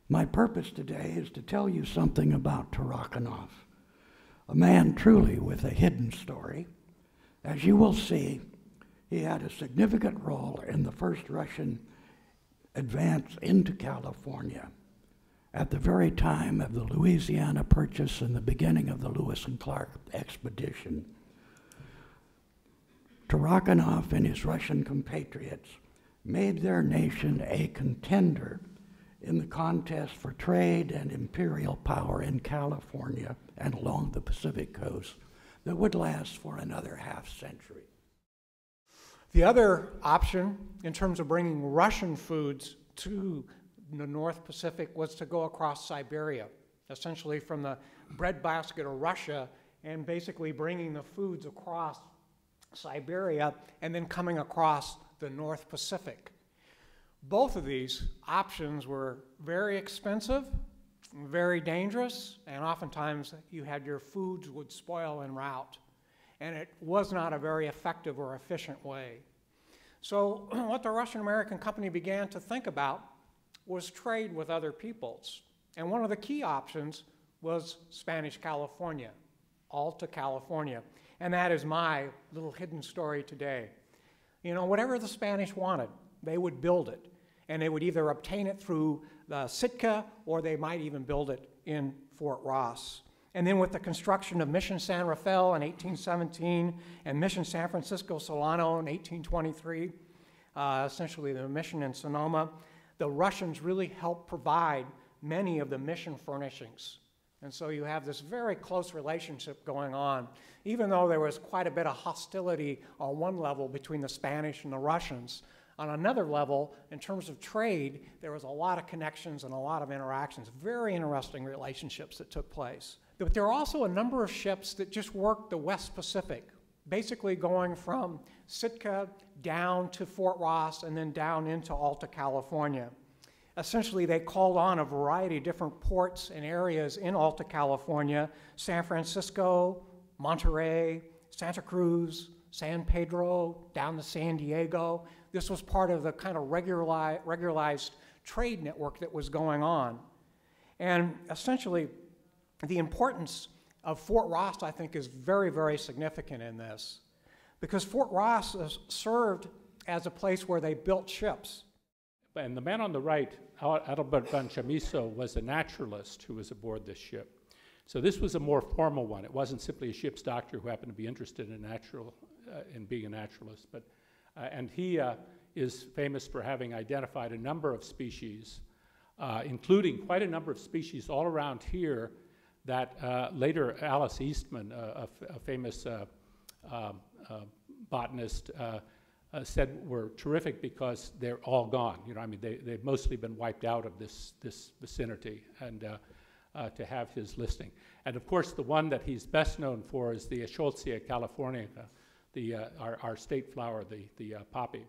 My purpose today is to tell you something about Tarakhanov, a man truly with a hidden story. As you will see, he had a significant role in the first Russian advance into California at the very time of the Louisiana Purchase and the beginning of the Lewis and Clark expedition. Tarakhanov and his Russian compatriots made their nation a contender in the contest for trade and imperial power in California and along the Pacific coast that would last for another half-century. The other option in terms of bringing Russian foods to the North Pacific was to go across Siberia, essentially from the breadbasket of Russia and basically bringing the foods across Siberia and then coming across the North Pacific. Both of these options were very expensive, very dangerous, and oftentimes you had your foods would spoil en route. And it was not a very effective or efficient way. So what the Russian-American company began to think about was trade with other peoples. And one of the key options was Spanish California, Alta California. And that is my little hidden story today. You know, whatever the Spanish wanted, they would build it. And they would either obtain it through the Sitka, or they might even build it in Fort Ross. And then with the construction of Mission San Rafael in 1817 and Mission San Francisco Solano in 1823, essentially the mission in Sonoma, the Russians really helped provide many of the mission furnishings. And so you have this very close relationship going on, even though there was quite a bit of hostility on one level between the Spanish and the Russians. On another level, in terms of trade, there was a lot of connections and a lot of interactions, very interesting relationships that took place. But there are also a number of ships that just worked the West Pacific, basically going from Sitka down to Fort Ross and then down into Alta California. Essentially, they called on a variety of different ports and areas in Alta California: San Francisco, Monterey, Santa Cruz, San Pedro, down to San Diego. This was part of the kind of regularized trade network that was going on. And essentially, the importance of Fort Ross, I think, is very, very significant in this, because Fort Ross served as a place where they built ships. And the man on the right, Adalbert von Chamisso, was a naturalist who was aboard this ship. So this was a more formal one. It wasn't simply a ship's doctor who happened to be interested in being a naturalist. And he is famous for having identified a number of species, including quite a number of species all around here that later Alice Eastman, a famous botanist, said were terrific because they're all gone. You know, I mean, they've mostly been wiped out of this vicinity, and to have his listing. And of course, the one that he's best known for is the Eschscholzia californica, our state flower, the poppy.